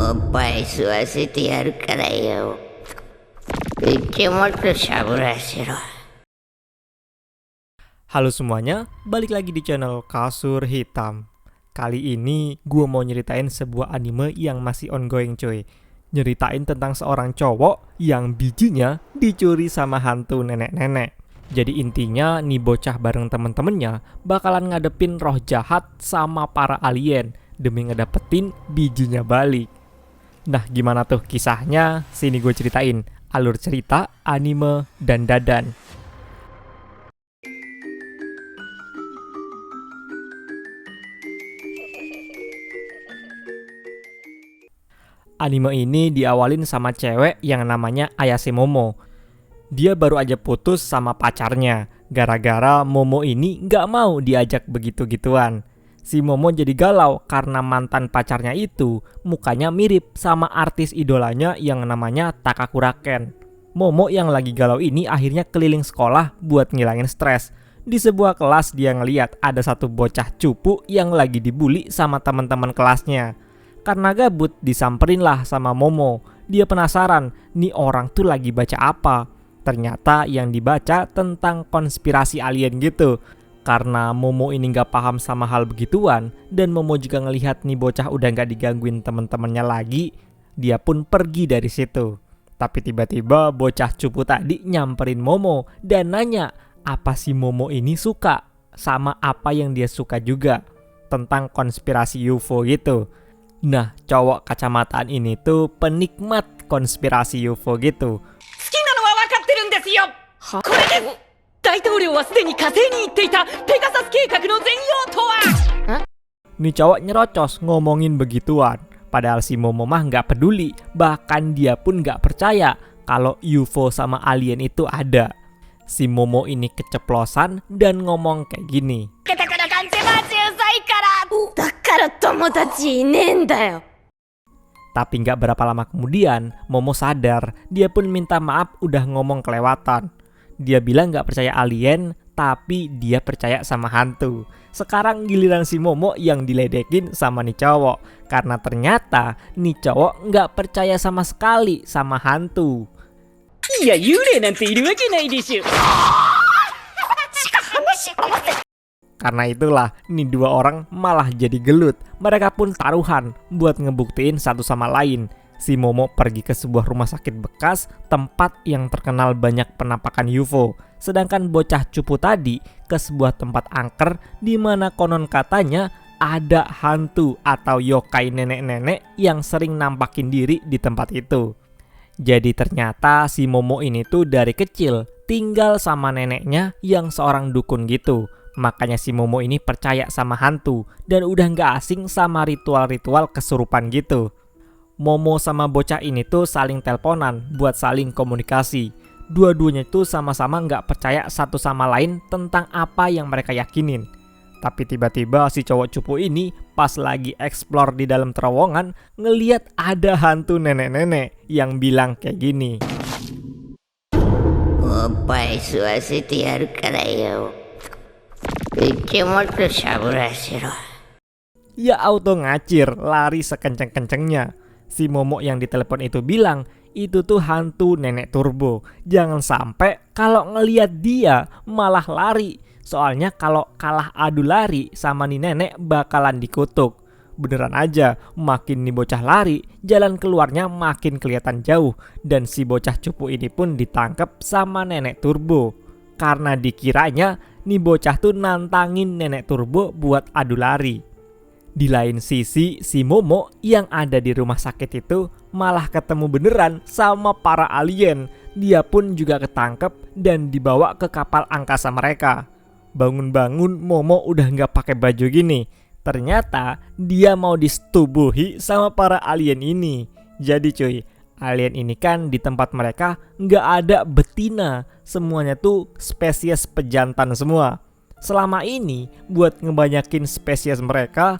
おっぱい吸わせてやるからよ。もっとしゃぶらせろ。 Halo semuanya, balik lagi di channel Kasur Hitam. Kali ini gue mau nyeritain sebuah anime yang masih ongoing cuy. Nyeritain tentang seorang cowok yang bijinya dicuri sama hantu nenek-nenek. Jadi intinya nih bocah bareng temen-temennya bakalan ngadepin roh jahat sama para alien demi ngedapetin bijinya balik. Nah gimana tuh kisahnya? Sini gue ceritain alur cerita, anime, dan dadan. Anime ini diawalin sama cewek yang namanya Ayase Momo. Dia baru aja putus sama pacarnya, gara-gara Momo ini gak mau diajak begitu-gituan. Si Momo jadi galau karena mantan pacarnya itu mukanya mirip sama artis idolanya yang namanya Takakura Ken. Momo yang lagi galau ini akhirnya keliling sekolah buat ngilangin stres. Di sebuah kelas dia ngeliat ada satu bocah cupu yang lagi dibully sama teman-teman kelasnya. Karena gabut disamperin lah sama Momo. Dia penasaran nih orang tuh lagi baca apa. Ternyata yang dibaca tentang konspirasi alien gitu. Karena Momo ini gak paham sama hal begituan dan Momo juga ngelihat nih bocah udah gak digangguin temen-temennya lagi, dia pun pergi dari situ. Tapi tiba-tiba bocah cupu tadi nyamperin Momo dan nanya apa si Momo ini suka sama apa yang dia suka juga tentang konspirasi UFO gitu. Nah, cowok kacamataan ini tuh penikmat konspirasi UFO gitu. Nih cowok nyerocos ngomongin begituan. Padahal si Momo mah gak peduli. Bahkan dia pun gak percaya kalau UFO sama alien itu ada. Si Momo ini keceplosan dan ngomong kayak gini. Tapi gak berapa lama kemudian Momo sadar. Dia pun minta maaf udah ngomong kelewatan. Dia bilang gak percaya alien, tapi dia percaya sama hantu. Sekarang giliran si Momo yang diledekin sama nih cowok. Karena ternyata nih cowok gak percaya sama sekali sama hantu. Iya, yure nanti iru wake nai deshu. Karena itulah, nih dua orang malah jadi gelut. Mereka pun taruhan buat ngebuktiin satu sama lain. Si Momo pergi ke sebuah rumah sakit bekas, tempat yang terkenal banyak penampakan UFO. Sedangkan bocah cupu tadi ke sebuah tempat angker di mana konon katanya ada hantu atau yokai nenek-nenek yang sering nampakin diri di tempat itu. Jadi ternyata si Momo ini tuh dari kecil tinggal sama neneknya yang seorang dukun gitu. Makanya si Momo ini percaya sama hantu dan udah gak asing sama ritual-ritual kesurupan gitu. Momo sama bocah ini tuh saling teleponan buat saling komunikasi. Dua-duanya tuh sama-sama gak percaya satu sama lain tentang apa yang mereka yakinin. Tapi tiba-tiba si cowok cupu ini pas lagi explore di dalam terowongan ngeliat ada hantu nenek-nenek yang bilang kayak gini. Opai suasete yaru kara yo. Motto shaburashiro. Ya auto ngacir, lari sekenceng-kencengnya. Si Momo yang ditelepon itu bilang, itu tuh hantu nenek turbo. Jangan sampai kalau ngeliat dia malah lari. Soalnya kalau kalah adu lari sama nih nenek bakalan dikutuk. Beneran aja, makin nih bocah lari, jalan keluarnya makin kelihatan jauh. Dan si bocah cupu ini pun ditangkap sama nenek turbo. Karena dikiranya nih bocah tuh nantangin nenek turbo buat adu lari. Di lain sisi, si Momo yang ada di rumah sakit itu malah ketemu beneran sama para alien. Dia pun juga ketangkep dan dibawa ke kapal angkasa mereka. Bangun-bangun Momo udah gak pakai baju gini. Ternyata dia mau disetubuhi sama para alien ini. Jadi cuy, alien ini kan di tempat mereka gak ada betina. Semuanya tuh spesies pejantan semua. Selama ini buat ngebanyakin spesies mereka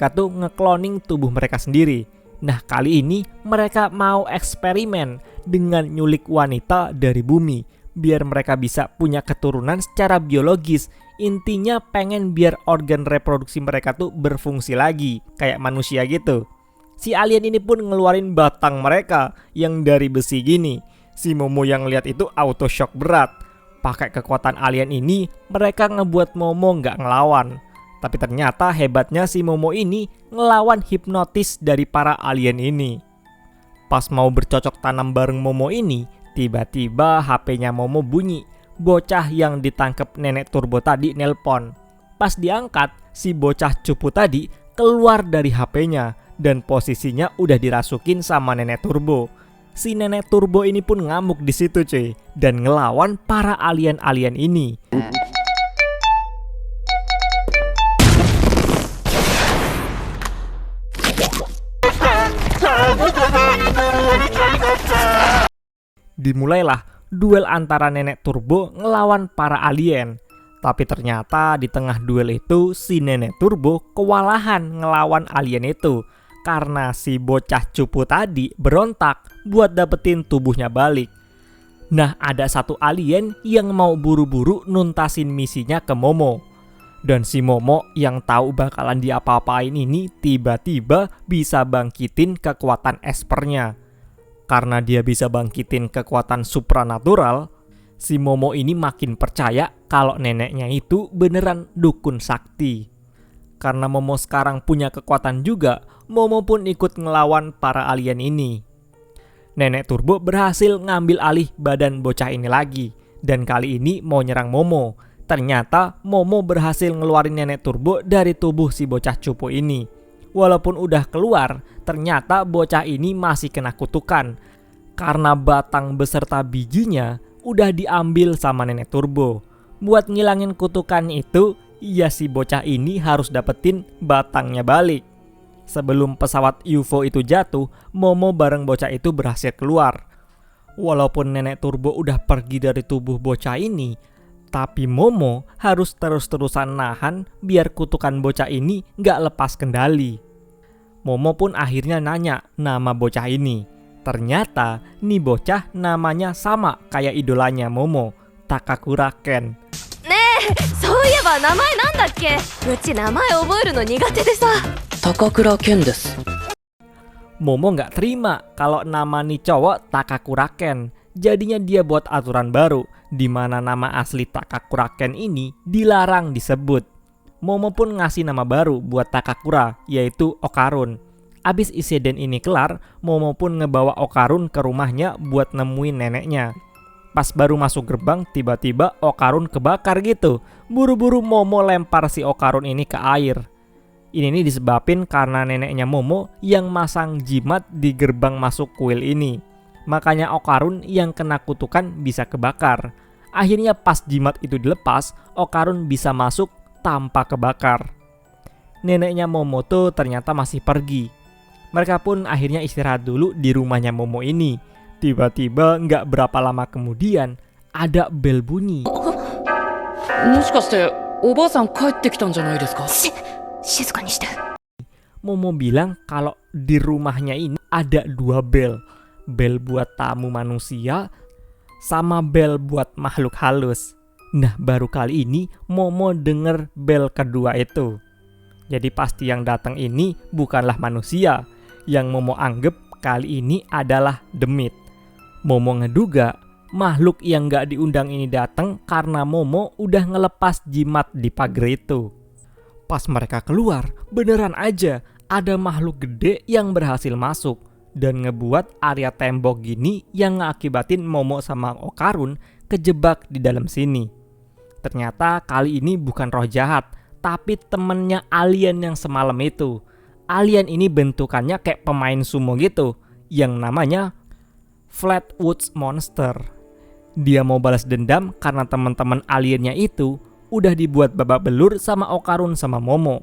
tuh ngekloning tubuh mereka sendiri. Nah kali ini mereka mau eksperimen dengan nyulik wanita dari bumi. Biar mereka bisa punya keturunan secara biologis. Intinya pengen biar organ reproduksi mereka tuh berfungsi lagi, kayak manusia gitu. Si alien ini pun ngeluarin batang mereka yang dari besi gini. Si Momo yang lihat itu auto shock berat. Pakai kekuatan alien ini, mereka ngebuat Momo nggak ngelawan. Tapi ternyata hebatnya si Momo ini ngelawan hipnotis dari para alien ini. Pas mau bercocok tanam bareng Momo ini, tiba-tiba HP-nya Momo bunyi. Bocah yang ditangkap nenek turbo tadi nelpon. Pas diangkat, si bocah cupu tadi keluar dari HP-nya dan posisinya udah dirasukin sama nenek turbo. Si nenek turbo ini pun ngamuk di situ cuy dan ngelawan para alien-alien ini. Dimulailah duel antara nenek turbo ngelawan para alien. Tapi ternyata di tengah duel itu si nenek turbo kewalahan ngelawan alien itu karena si bocah cupu tadi berontak buat dapetin tubuhnya balik. Nah, ada satu alien yang mau buru-buru nuntasin misinya ke Momo. Dan si Momo yang tahu bakalan diapa-apain ini tiba-tiba bisa bangkitin kekuatan espernya. Karena dia bisa bangkitin kekuatan supranatural, si Momo ini makin percaya kalau neneknya itu beneran dukun sakti. Karena Momo sekarang punya kekuatan juga, Momo pun ikut ngelawan para alien ini. Nenek Turbo berhasil ngambil alih badan bocah ini lagi, dan kali ini mau nyerang Momo. Ternyata Momo berhasil ngeluarin nenek Turbo dari tubuh si bocah cupu ini. Walaupun udah keluar, ternyata bocah ini masih kena kutukan. Karena batang beserta bijinya udah diambil sama nenek Turbo. Buat ngilangin kutukan itu, ya si bocah ini harus dapetin batangnya balik. Sebelum pesawat UFO itu jatuh, Momo bareng bocah itu berhasil keluar. Walaupun nenek Turbo udah pergi dari tubuh bocah ini, tapi Momo harus terus-terusan nahan biar kutukan bocah ini nggak lepas kendali. Momo pun akhirnya nanya nama bocah ini. Ternyata nih bocah namanya sama kayak idolanya Momo, Takakura Ken. そういえば名前なんだっけ？うち名前覚えるの苦手でさ。高倉健です。 Momo nggak terima kalau nama nih cowok Takakura Ken. Jadinya dia buat aturan baru di mana nama asli Takakura Ken ini dilarang disebut. Momo pun ngasih nama baru buat Takakura, yaitu Okarun. Abis insiden ini kelar, Momo pun ngebawa Okarun ke rumahnya buat nemuin neneknya. Pas baru masuk gerbang, tiba-tiba Okarun kebakar gitu. Buru-buru Momo lempar si Okarun ini ke air. Ini disebabin karena neneknya Momo yang masang jimat di gerbang masuk kuil ini. Makanya Okarun yang kena kutukan bisa kebakar. Akhirnya pas jimat itu dilepas, Okarun bisa masuk tanpa kebakar. Neneknya Momo tuh ternyata masih pergi. Mereka pun akhirnya istirahat dulu di rumahnya Momo ini. Tiba-tiba nggak berapa lama kemudian ada bel bunyi. もしかしておばあさん帰ってきたんじゃないですか？静かにして。 Momo bilang kalau di rumahnya ini ada dua bel. Bel buat tamu manusia sama bel buat makhluk halus. Nah, baru kali ini Momo denger bel kedua itu. Jadi pasti yang datang ini bukanlah manusia. Yang Momo anggap kali ini adalah demit. Momo ngeduga makhluk yang gak diundang ini datang karena Momo udah ngelepas jimat di pagar itu. Pas mereka keluar, beneran aja ada makhluk gede yang berhasil masuk dan ngebuat area tembok gini yang ngakibatin Momo sama Okarun kejebak di dalam sini. Ternyata kali ini bukan roh jahat, tapi temennya alien yang semalam itu. Alien ini bentukannya kayak pemain sumo gitu, yang namanya Flatwoods Monster. Dia mau balas dendam karena teman-teman aliennya itu udah dibuat babak belur sama Okarun sama Momo.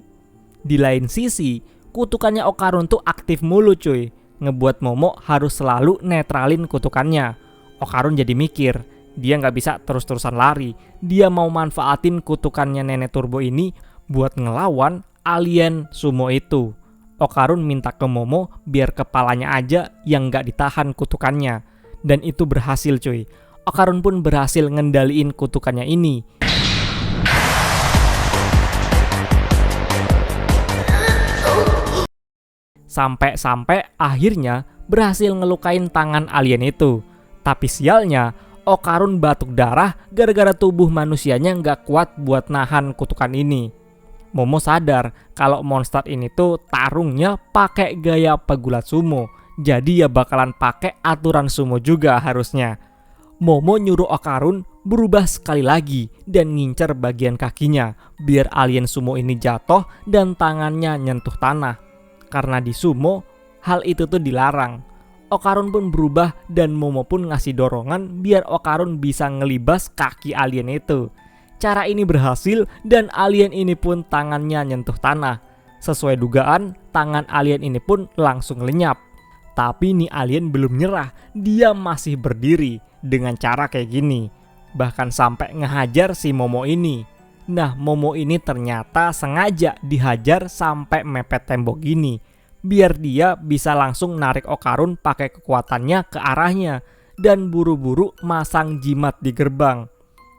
Di lain sisi, kutukannya Okarun tuh aktif mulu cuy, ngebuat Momo harus selalu netralin kutukannya. Okarun jadi mikir, dia nggak bisa terus-terusan lari. Dia mau manfaatin kutukannya nenek Turbo ini buat ngelawan alien sumo itu. Okarun minta ke Momo biar kepalanya aja yang nggak ditahan kutukannya. Dan itu berhasil cuy. Okarun pun berhasil ngendaliin kutukannya ini. Sampai-sampai akhirnya berhasil ngelukain tangan alien itu. Tapi sialnya, Okarun batuk darah gara-gara tubuh manusianya nggak kuat buat nahan kutukan ini. Momo sadar kalau monster ini tuh tarungnya pakai gaya pegulat sumo. Jadi ya bakalan pakai aturan sumo juga harusnya. Momo nyuruh Okarun berubah sekali lagi dan ngincer bagian kakinya biar alien sumo ini jatuh dan tangannya nyentuh tanah. Karena di sumo, hal itu tuh dilarang. Okarun pun berubah dan Momo pun ngasih dorongan biar Okarun bisa ngelibas kaki alien itu. Cara ini berhasil dan alien ini pun tangannya nyentuh tanah. Sesuai dugaan, tangan alien ini pun langsung lenyap. Tapi nih alien belum nyerah, dia masih berdiri dengan cara kayak gini. Bahkan sampai ngehajar si Momo ini. Nah, Momo ini ternyata sengaja dihajar sampai mepet tembok gini. Biar dia bisa langsung narik Okarun pakai kekuatannya ke arahnya dan buru-buru masang jimat di gerbang.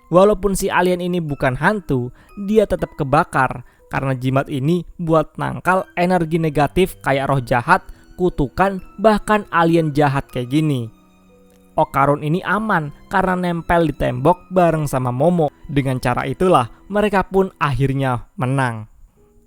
Walaupun si alien ini bukan hantu, dia tetap kebakar karena jimat ini buat nangkal energi negatif kayak roh jahat, kutukan, bahkan alien jahat kayak gini. Okarun ini aman karena nempel di tembok bareng sama Momo. Dengan cara itulah mereka pun akhirnya menang.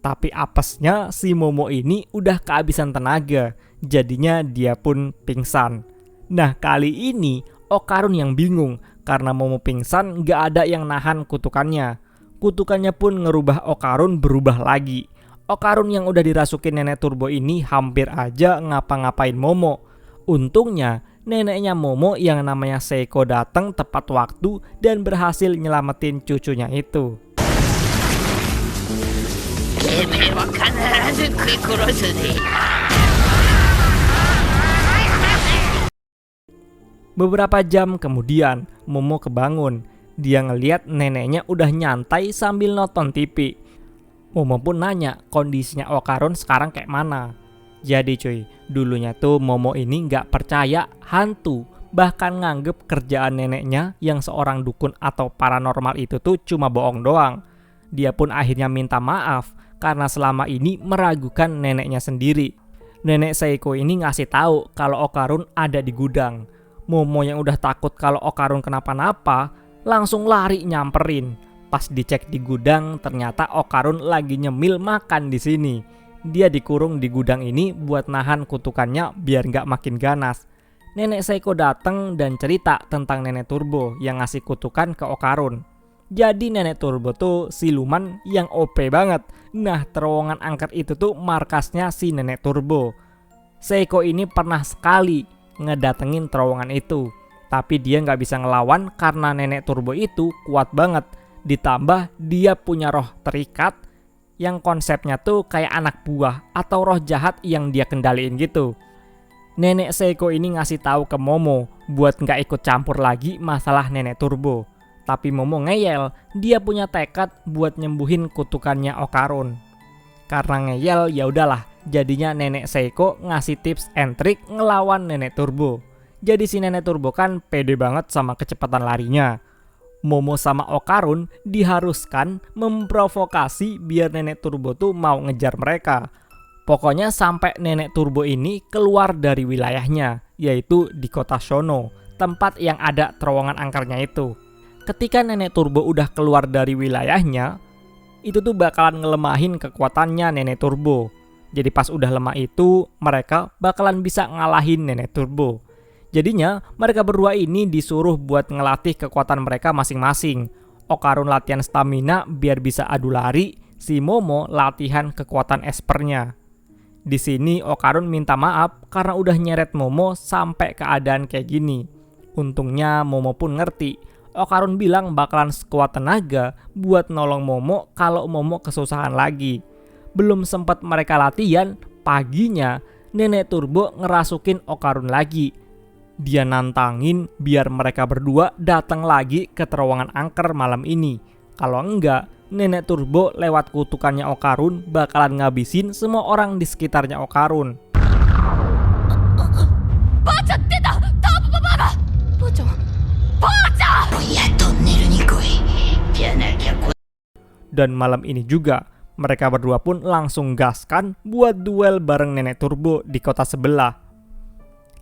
Tapi apesnya si Momo ini udah kehabisan tenaga, jadinya dia pun pingsan. Nah kali ini Okarun yang bingung karena Momo pingsan gak ada yang nahan kutukannya. Kutukannya pun ngerubah Okarun berubah lagi. Okarun yang udah dirasukin nenek turbo ini hampir aja ngapa-ngapain Momo. Untungnya neneknya Momo yang namanya Seiko datang tepat waktu dan berhasil nyelamatin cucunya itu. Beberapa jam kemudian, Momo kebangun. Dia ngeliat neneknya udah nyantai sambil nonton TV. Momo pun nanya kondisinya Okarun sekarang kayak mana. Jadi cuy, dulunya tuh Momo ini nggak percaya hantu. Bahkan nganggep kerjaan neneknya yang seorang dukun atau paranormal itu tuh cuma bohong doang. Dia pun akhirnya minta maaf karena selama ini meragukan neneknya sendiri. Nenek Seiko ini ngasih tahu kalau Okarun ada di gudang. Momo yang udah takut kalau Okarun kenapa-napa, langsung lari nyamperin. Pas dicek di gudang, ternyata Okarun lagi nyemil makan di sini. Dia dikurung di gudang ini buat nahan kutukannya biar nggak makin ganas. Nenek Seiko datang dan cerita tentang nenek turbo yang ngasih kutukan ke Okarun. Jadi nenek turbo tuh siluman yang OP banget. Nah terowongan angker itu tuh markasnya si nenek turbo. Seiko ini pernah sekali ngedatengin terowongan itu. Tapi dia nggak bisa ngelawan karena nenek turbo itu kuat banget. Ditambah dia punya roh terikat yang konsepnya tuh kayak anak buah atau roh jahat yang dia kendaliin gitu. Nenek Seiko ini ngasih tahu ke Momo buat nggak ikut campur lagi masalah nenek turbo. Tapi Momo ngeyel, dia punya tekad buat nyembuhin kutukannya Okarun. Karena ngeyel ya udahlah, jadinya nenek Seiko ngasih tips and trick ngelawan nenek turbo. Jadi si nenek turbo kan pede banget sama kecepatan larinya. Momo sama Okarun diharuskan memprovokasi biar nenek turbo tuh mau ngejar mereka. Pokoknya sampai nenek turbo ini keluar dari wilayahnya, yaitu di kota Shono, tempat yang ada terowongan angkernya itu. Ketika nenek turbo udah keluar dari wilayahnya, itu tuh bakalan ngelemahin kekuatannya nenek turbo. Jadi pas udah lemah itu, mereka bakalan bisa ngalahin nenek turbo. Jadinya mereka berdua ini disuruh buat ngelatih kekuatan mereka masing-masing. Okarun latihan stamina biar bisa adu lari, si Momo latihan kekuatan espernya. Di sini Okarun minta maaf karena udah nyeret Momo sampai keadaan kayak gini. Untungnya Momo pun ngerti. Okarun bilang bakalan sekuat tenaga buat nolong Momo kalau Momo kesusahan lagi. Belum sempat mereka latihan, paginya nenek turbo ngerasukin Okarun lagi. Dia nantangin biar mereka berdua datang lagi ke terowongan angker malam ini. Kalau enggak, nenek turbo lewat kutukannya Okarun bakalan ngabisin semua orang di sekitarnya Okarun. Dan malam ini juga Mereka berdua pun langsung gaskan buat duel bareng Nenek Turbo di kota sebelah.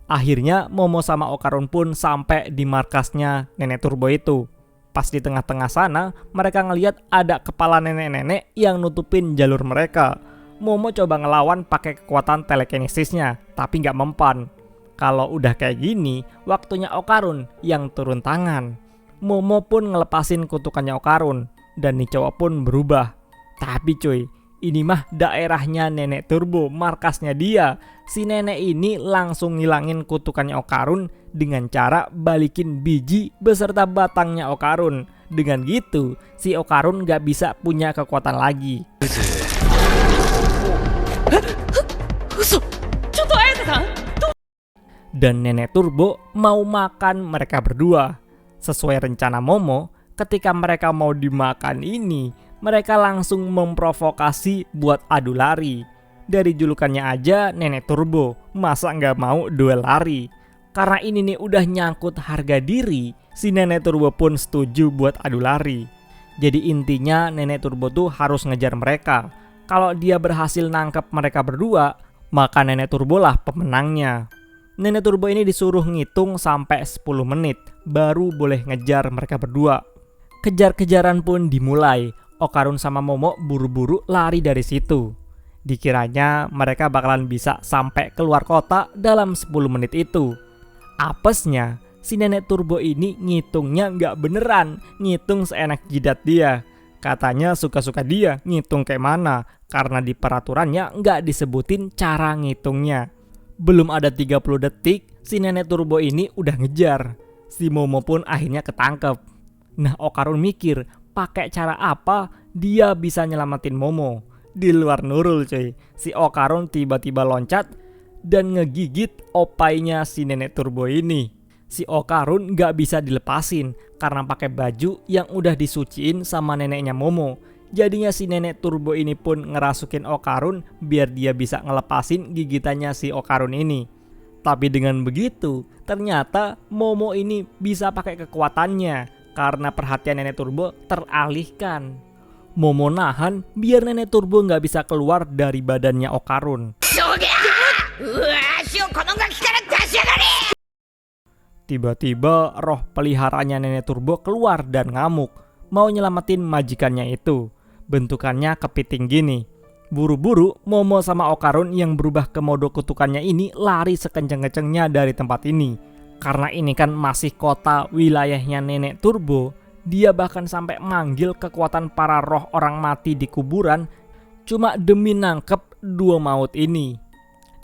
Akhirnya Momo sama Okarun pun sampai di markasnya Nenek Turbo itu. Pas di tengah-tengah sana, mereka ngeliat ada kepala nenek-nenek yang nutupin jalur mereka. Momo coba ngelawan pakai kekuatan telekinesisnya, tapi nggak mempan. Kalau udah kayak gini, waktunya Okarun yang turun tangan. Momo pun ngelepasin kutukannya Okarun, dan nih cowok pun berubah. Tapi cuy, ini mah daerahnya Nenek Turbo, markasnya dia. Si nenek ini langsung ngilangin kutukannya Okarun dengan cara balikin biji beserta batangnya Okarun. Dengan gitu, si Okarun gak bisa punya kekuatan lagi. Dan Nenek Turbo mau makan mereka berdua. Sesuai rencana Momo, ketika mereka mau dimakan ini, mereka langsung memprovokasi buat adu lari. Dari julukannya aja Nenek Turbo, masa nggak mau duel lari? Karena ini nih udah nyangkut harga diri, si Nenek Turbo pun setuju buat adu lari. Jadi intinya Nenek Turbo tuh harus ngejar mereka. Kalau dia berhasil nangkep mereka berdua, maka Nenek Turbo lah pemenangnya. Nenek Turbo ini disuruh ngitung sampai 10 menit, baru boleh ngejar mereka berdua. Kejar-kejaran pun dimulai. Okarun sama Momo buru-buru lari dari situ. Dikiranya mereka bakalan bisa sampai keluar kota dalam 10 menit itu. Apesnya, si Nenek Turbo ini ngitungnya nggak beneran, ngitung seenak jidat dia. Katanya suka-suka dia ngitung kayak mana, karena di peraturannya nggak disebutin cara ngitungnya. Belum ada 30 detik, si Nenek Turbo ini udah ngejar. Si Momo pun akhirnya ketangkep. Nah, Okarun mikir, pakai cara apa dia bisa nyelamatin Momo? Di luar Nurul cuy, si Okarun tiba-tiba loncat dan ngegigit opainya si Nenek Turbo ini. Si Okarun gak bisa dilepasin karena pakai baju yang udah disuciin sama neneknya Momo. Jadinya si Nenek Turbo ini pun ngerasukin Okarun biar dia bisa ngelepasin gigitannya si Okarun ini. Tapi dengan begitu, ternyata Momo ini bisa pakai kekuatannya karena perhatian Nenek Turbo teralihkan. Momo nahan biar Nenek Turbo nggak bisa keluar dari badannya Okarun. Tiba-tiba roh peliharanya Nenek Turbo keluar dan ngamuk, mau nyelamatin majikannya itu. Bentukannya kepiting gini. Buru-buru Momo sama Okarun yang berubah ke mode kutukannya ini lari sekenceng-kencengnya dari tempat ini. Karena ini kan masih kota wilayahnya Nenek Turbo, dia bahkan sampai manggil kekuatan para roh orang mati di kuburan cuma demi nangkep dua maut ini.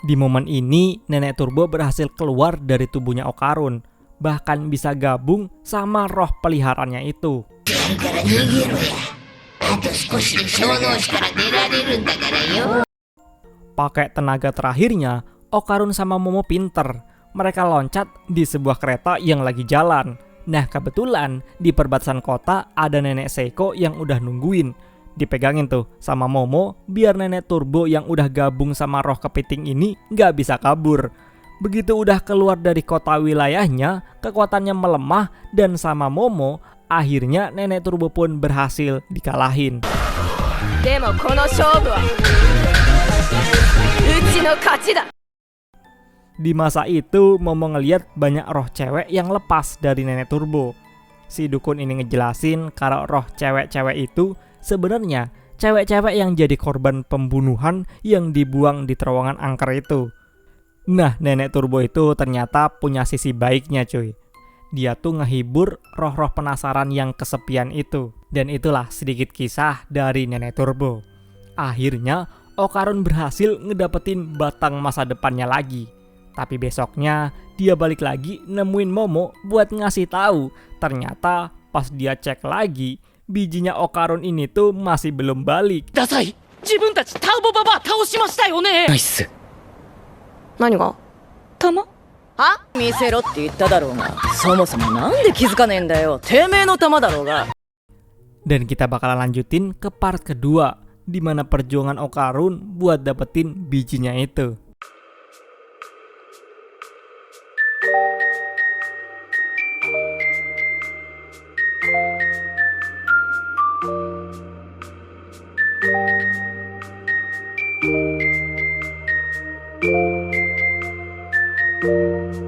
Di momen ini Nenek Turbo berhasil keluar dari tubuhnya Okarun, bahkan bisa gabung sama roh peliharaannya itu. Pakai tenaga terakhirnya, Okarun sama Momo pinter. Mereka loncat di sebuah kereta yang lagi jalan. Nah, kebetulan di perbatasan kota ada Nenek Seiko yang udah nungguin. Dipegangin tuh sama Momo biar Nenek Turbo yang udah gabung sama roh kepiting ini nggak bisa kabur. Begitu udah keluar dari kota wilayahnya, kekuatannya melemah dan sama Momo, akhirnya Nenek Turbo pun berhasil dikalahin. Demo kono shoubu wa uchi no kachi da. Di masa itu, Momo ngeliat banyak roh cewek yang lepas dari Nenek Turbo. Si dukun ini ngejelasin kalau roh cewek-cewek itu sebenarnya cewek-cewek yang jadi korban pembunuhan yang dibuang di terowongan angker itu. Nah, Nenek Turbo itu ternyata punya sisi baiknya cuy. Dia tuh ngehibur roh-roh penasaran yang kesepian itu. Dan itulah sedikit kisah dari Nenek Turbo. Akhirnya, Okarun berhasil ngedapetin batang masa depannya lagi. Tapi besoknya dia balik lagi nemuin Momo buat ngasih tahu. Ternyata pas dia cek lagi, bijinya Okarun ini tuh masih belum balik. Dasai, jibun tachi Taobo Baba taoshimashita yo ne. Nice. Nani ga? Tama? Ha? Miseroって言っただろうが、そもそもなんで気づかねえんだよ。てめえの玉だろうが。Dan kita bakalan lanjutin ke part kedua, di mana perjuangan Okarun buat dapetin bijinya itu. you